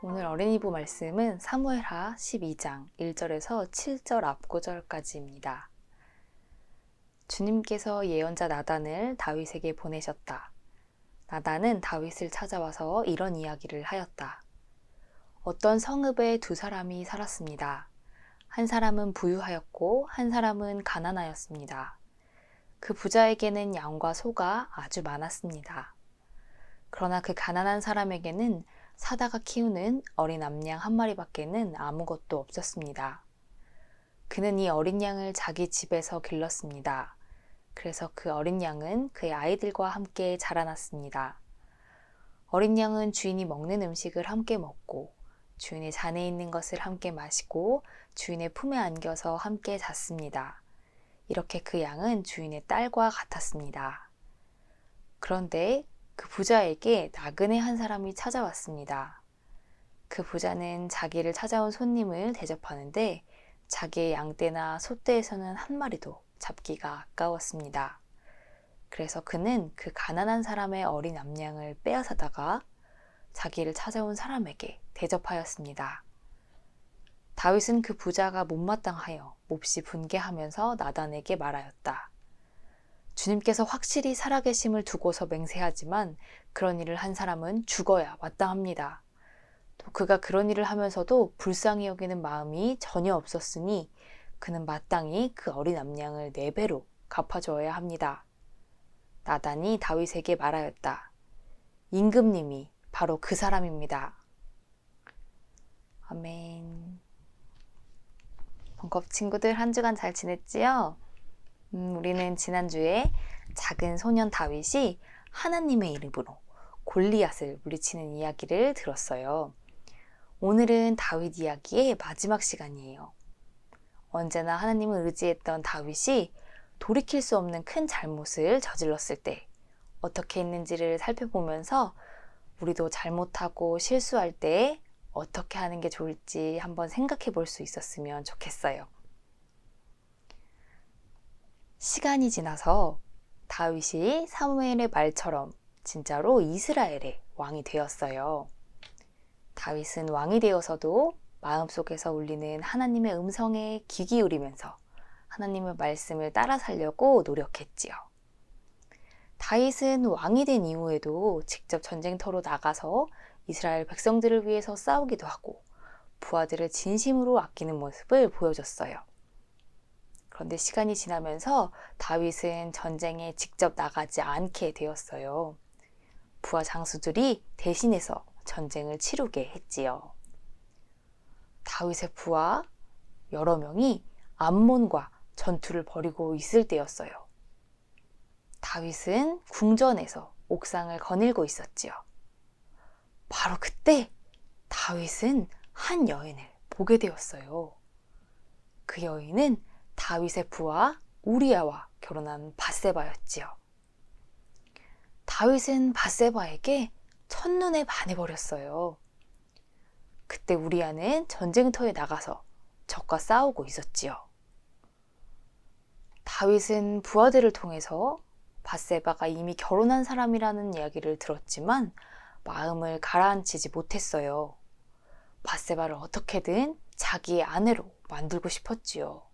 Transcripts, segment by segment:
오늘 어린이부 말씀은 사무엘하 12장 1절에서 7절 앞구절까지입니다. 주님께서 예언자 나단을 다윗에게 보내셨다. 나단은 다윗을 찾아와서 이런 이야기를 하였다. 어떤 성읍에 두 사람이 살았습니다. 한 사람은 부유하였고 한 사람은 가난하였습니다. 그 부자에게는 양과 소가 아주 많았습니다. 그러나 그 가난한 사람에게는 사다가 키우는 어린 암양 한 마리밖에는 아무것도 없었습니다. 그는 이 어린 양을 자기 집에서 길렀습니다. 그래서 그 어린 양은 그의 아이들과 함께 자라났습니다. 어린 양은 주인이 먹는 음식을 함께 먹고 주인의 잔에 있는 것을 함께 마시고 주인의 품에 안겨서 함께 잤습니다. 이렇게 그 양은 주인의 딸과 같았습니다. 그런데 그 부자에게 나그네 한 사람이 찾아왔습니다. 그 부자는 자기를 찾아온 손님을 대접하는데 자기의 양떼나 소떼에서는 한 마리도 잡기가 아까웠습니다. 그래서 그는 그 가난한 사람의 어린 암양을 빼앗아다가 자기를 찾아온 사람에게 대접하였습니다. 다윗은 그 부자가 못마땅하여 몹시 분개하면서 나단에게 말하였다. 주님께서 확실히 살아계심을 두고서 맹세하지만 그런 일을 한 사람은 죽어야 마땅합니다. 또 그가 그런 일을 하면서도 불쌍히 여기는 마음이 전혀 없었으니 그는 마땅히 그 어린 암양을 4배로 갚아줘야 합니다. 나단이 다윗에게 말하였다. 임금님이 바로 그 사람입니다. 아멘. 벙커 친구들 한 주간 잘 지냈지요? 우리는 지난주에 작은 소년 다윗이 하나님의 이름으로 골리앗을 물리치는 이야기를 들었어요. 오늘은 다윗 이야기의 마지막 시간이에요. 언제나 하나님을 의지했던 다윗이 돌이킬 수 없는 큰 잘못을 저질렀을 때 어떻게 했는지를 살펴보면서 우리도 잘못하고 실수할 때 어떻게 하는 게 좋을지 한번 생각해 볼 수 있었으면 좋겠어요. 시간이 지나서 다윗이 사무엘의 말처럼 진짜로 이스라엘의 왕이 되었어요. 다윗은 왕이 되어서도 마음속에서 울리는 하나님의 음성에 귀 기울이면서 하나님의 말씀을 따라 살려고 노력했지요. 다윗은 왕이 된 이후에도 직접 전쟁터로 나가서 이스라엘 백성들을 위해서 싸우기도 하고 부하들을 진심으로 아끼는 모습을 보여줬어요. 그런데 시간이 지나면서 다윗은 전쟁에 직접 나가지 않게 되었어요. 부하 장수들이 대신해서 전쟁을 치르게 했지요. 다윗의 부하 여러 명이 암몬과 전투를 벌이고 있을 때였어요. 다윗은 궁전에서 옥상을 거닐고 있었지요. 바로 그때 다윗은 한 여인을 보게 되었어요. 그 여인은 다윗의 부하 우리아와 결혼한 밧세바였지요. 다윗은 밧세바에게 첫눈에 반해버렸어요. 그때 우리아는 전쟁터에 나가서 적과 싸우고 있었지요. 다윗은 부하들을 통해서 밧세바가 이미 결혼한 사람이라는 이야기를 들었지만 마음을 가라앉히지 못했어요. 밧세바를 어떻게든 자기의 아내로 만들고 싶었지요.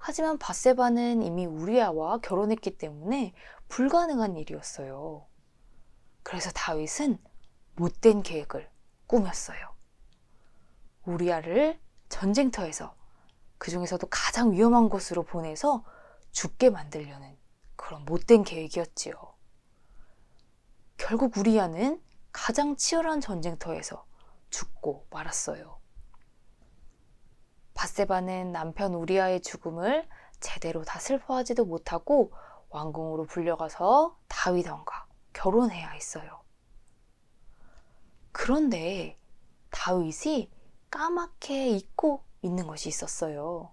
하지만 밧세바는 이미 우리아와 결혼했기 때문에 불가능한 일이었어요. 그래서 다윗은 못된 계획을 꾸몄어요. 우리아를 전쟁터에서 그 중에서도 가장 위험한 곳으로 보내서 죽게 만들려는 그런 못된 계획이었지요. 결국 우리아는 가장 치열한 전쟁터에서 죽고 말았어요. 밧세바는 남편 우리아의 죽음을 제대로 다 슬퍼하지도 못하고 왕궁으로 불려가서 다윗 왕과 결혼해야 했어요. 그런데 다윗이 까맣게 잊고 있는 것이 있었어요.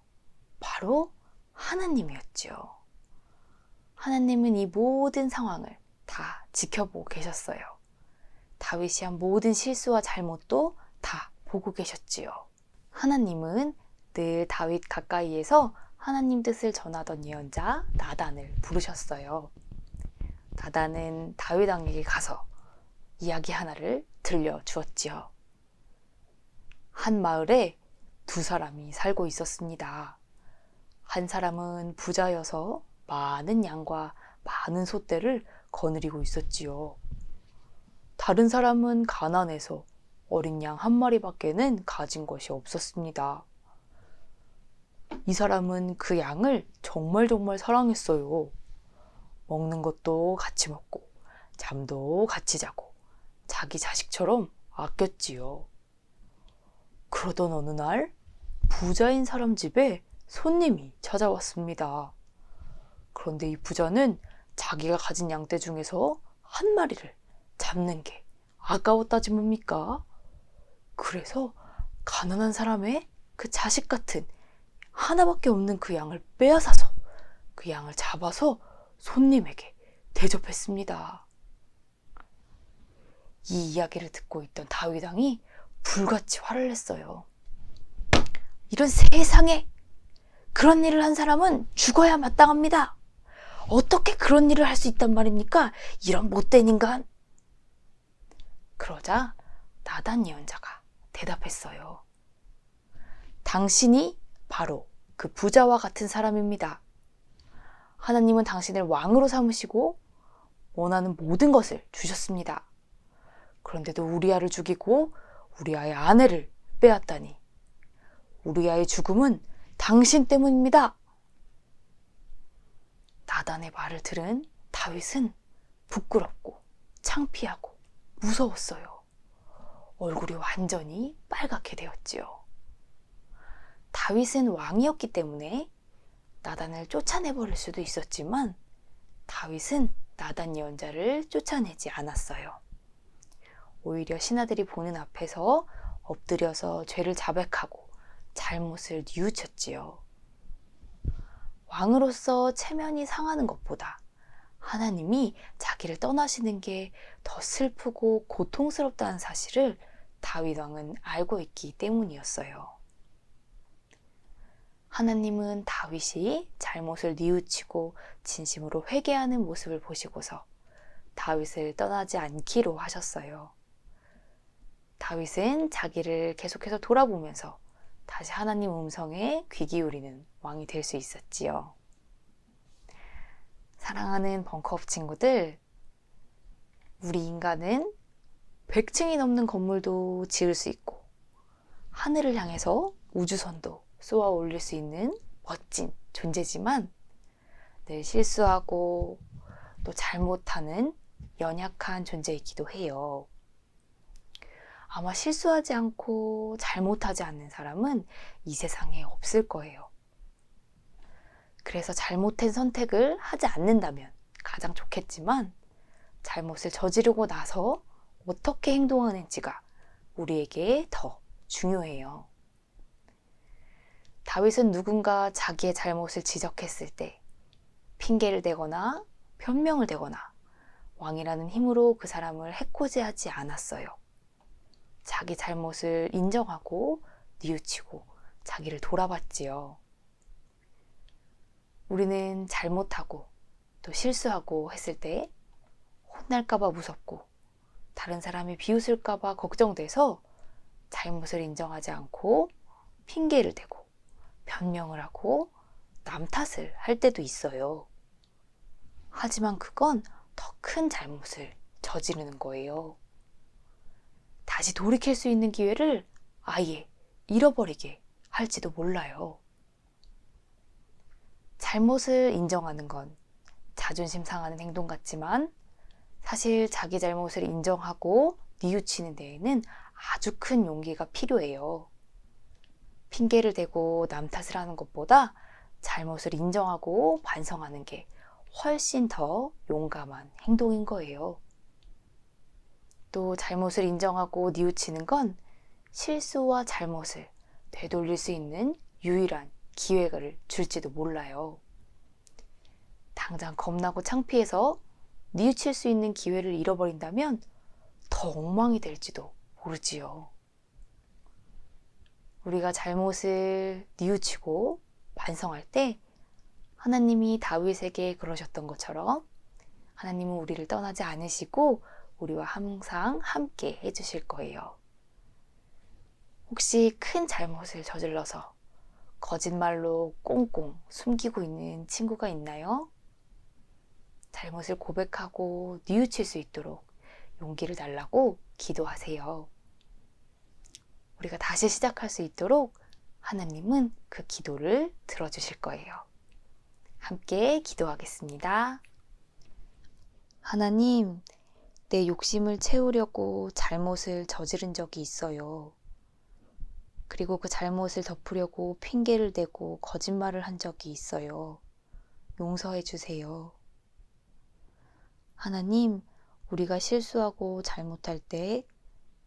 바로 하나님이었죠. 하나님은 이 모든 상황을 다 지켜보고 계셨어요. 다윗이 한 모든 실수와 잘못도 다 보고 계셨지요. 하나님은 늘 다윗 가까이에서 하나님 뜻을 전하던 예언자 나단을 부르셨어요. 나단은 다윗 왕에게 가서 이야기 하나를 들려주었지요. 한 마을에 두 사람이 살고 있었습니다. 한 사람은 부자여서 많은 양과 많은 소떼를 거느리고 있었지요. 다른 사람은 가난해서 어린 양 한 마리밖에는 가진 것이 없었습니다. 이 사람은 그 양을 정말 사랑했어요. 먹는 것도 같이 먹고 잠도 같이 자고 자기 자식처럼 아꼈지요. 그러던 어느 날 부자인 사람 집에 손님이 찾아왔습니다. 그런데 이 부자는 자기가 가진 양떼 중에서 한 마리를 잡는 게 아까웠다지 뭡니까? 그래서 가난한 사람의 그 자식 같은 하나밖에 없는 그 양을 빼앗아서 그 양을 잡아서 손님에게 대접했습니다. 이 이야기를 듣고 있던 다윗 왕이 불같이 화를 냈어요. 이런 세상에, 그런 일을 한 사람은 죽어야 마땅합니다. 어떻게 그런 일을 할 수 있단 말입니까? 이런 못된 인간. 그러자 나단 예언자가 대답했어요. 당신이 바로 그 부자와 같은 사람입니다. 하나님은 당신을 왕으로 삼으시고 원하는 모든 것을 주셨습니다. 그런데도 우리아를 죽이고 우리아의 아내를 빼앗다니, 우리아의 죽음은 당신 때문입니다. 나단의 말을 들은 다윗은 부끄럽고 창피하고 무서웠어요. 얼굴이 완전히 빨갛게 되었지요. 다윗은 왕이었기 때문에 나단을 쫓아내버릴 수도 있었지만 다윗은 나단 예언자를 쫓아내지 않았어요. 오히려 신하들이 보는 앞에서 엎드려서 죄를 자백하고 잘못을 뉘우쳤지요. 왕으로서 체면이 상하는 것보다 하나님이 자기를 떠나시는 게 더 슬프고 고통스럽다는 사실을 다윗 왕은 알고 있기 때문이었어요. 하나님은 다윗이 잘못을 뉘우치고 진심으로 회개하는 모습을 보시고서 다윗을 떠나지 않기로 하셨어요. 다윗은 자기를 계속해서 돌아보면서 다시 하나님 음성에 귀 기울이는 왕이 될 수 있었지요. 사랑하는 벙커업 친구들, 우리 인간은 100층이 넘는 건물도 지을 수 있고 하늘을 향해서 우주선도 쏘아 올릴 수 있는 멋진 존재지만 늘 실수하고 또 잘못하는 연약한 존재이기도 해요. 아마 실수하지 않고 잘못하지 않는 사람은 이 세상에 없을 거예요. 그래서 잘못된 선택을 하지 않는다면 가장 좋겠지만 잘못을 저지르고 나서 어떻게 행동하는지가 우리에게 더 중요해요. 다윗은 누군가 자기의 잘못을 지적했을 때 핑계를 대거나 변명을 대거나 왕이라는 힘으로 그 사람을 해코지하지 않았어요. 자기 잘못을 인정하고 뉘우치고 자기를 돌아봤지요. 우리는 잘못하고 또 실수하고 했을 때 혼날까봐 무섭고 다른 사람이 비웃을까봐 걱정돼서 잘못을 인정하지 않고 핑계를 대고 변명을 하고 남 탓을 할 때도 있어요. 하지만 그건 더 큰 잘못을 저지르는 거예요. 다시 돌이킬 수 있는 기회를 아예 잃어버리게 할지도 몰라요. 잘못을 인정하는 건 자존심 상하는 행동 같지만 사실 자기 잘못을 인정하고 뉘우치는 데에는 아주 큰 용기가 필요해요. 핑계를 대고 남 탓을 하는 것보다 잘못을 인정하고 반성하는 게 훨씬 더 용감한 행동인 거예요. 또 잘못을 인정하고 뉘우치는 건 실수와 잘못을 되돌릴 수 있는 유일한 기회를 줄지도 몰라요. 당장 겁나고 창피해서 뉘우칠 수 있는 기회를 잃어버린다면 더 엉망이 될지도 모르지요. 우리가 잘못을 뉘우치고 반성할 때 하나님이 다윗에게 그러셨던 것처럼 하나님은 우리를 떠나지 않으시고 우리와 항상 함께 해주실 거예요. 혹시 큰 잘못을 저질러서 거짓말로 꽁꽁 숨기고 있는 친구가 있나요? 잘못을 고백하고 뉘우칠 수 있도록 용기를 달라고 기도하세요. 우리가 다시 시작할 수 있도록 하나님은 그 기도를 들어주실 거예요. 함께 기도하겠습니다. 하나님, 내 욕심을 채우려고 잘못을 저지른 적이 있어요. 그리고 그 잘못을 덮으려고 핑계를 대고 거짓말을 한 적이 있어요. 용서해 주세요. 하나님, 우리가 실수하고 잘못할 때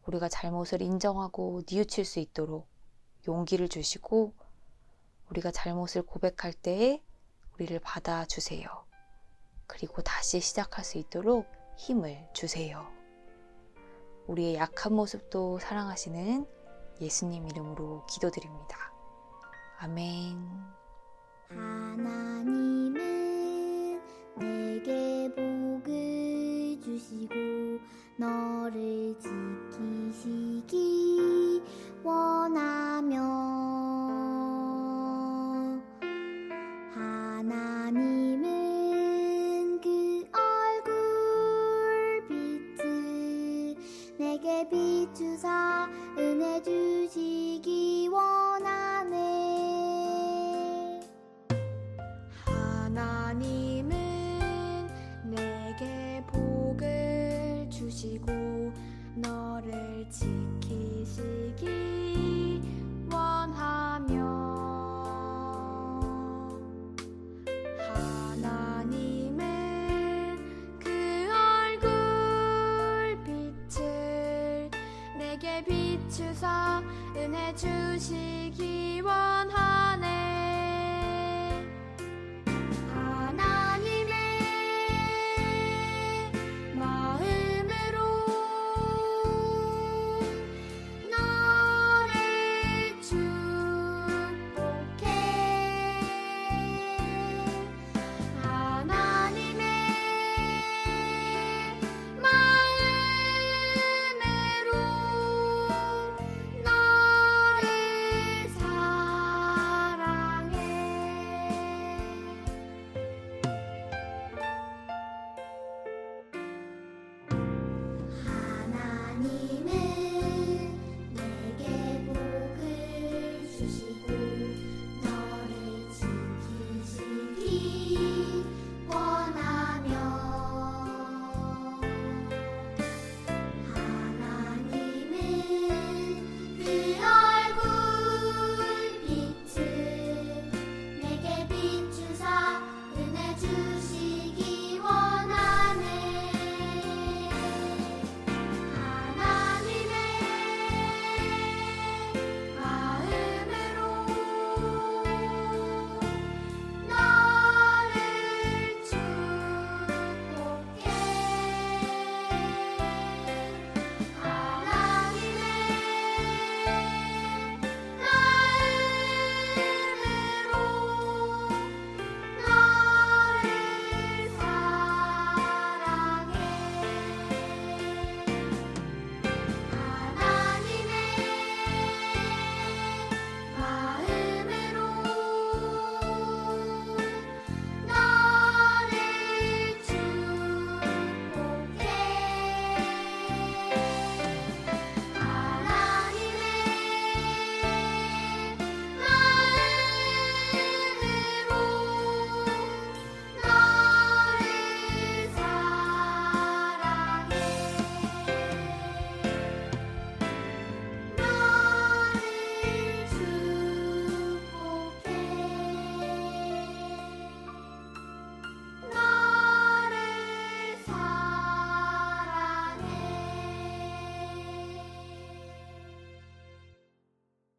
우리가 잘못을 인정하고 뉘우칠 수 있도록 용기를 주시고 우리가 잘못을 고백할 때 우리를 받아주세요. 그리고 다시 시작할 수 있도록 힘을 주세요. 우리의 약한 모습도 사랑하시는 예수님 이름으로 기도드립니다. 아멘. 하나님은 내게 복을 주시고 너를 지키시기 원하며 하나님은 그 얼굴 빛을 내게 비추사 은혜 주시기 원하네. 하나님은 내게 복을 주시고 너를 지키시기 원하며 하나님은 그 얼굴 빛을 내게 비추사 은혜 주시기